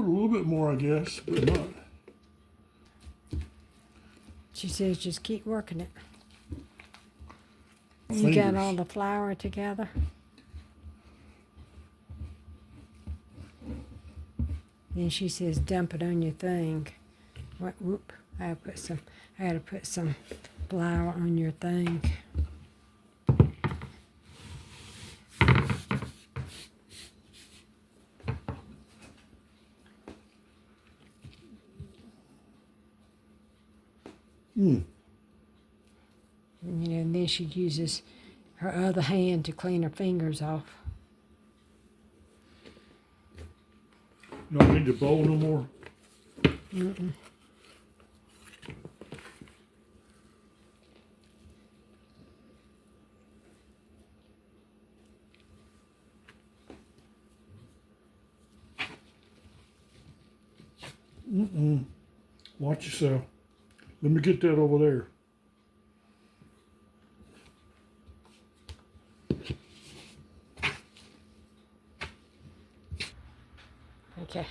Put a little bit more, I guess, but not. She says just keep working it. You Fingers. got all the flour together? Then she says dump it on your thing. What? Whoop! I had to put some flour on your thing. Mm. And then she uses her other hand to clean her fingers off. You don't need the bowl no more? Mm-mm. Mm-mm. Watch yourself. Let me get that over there. Okay.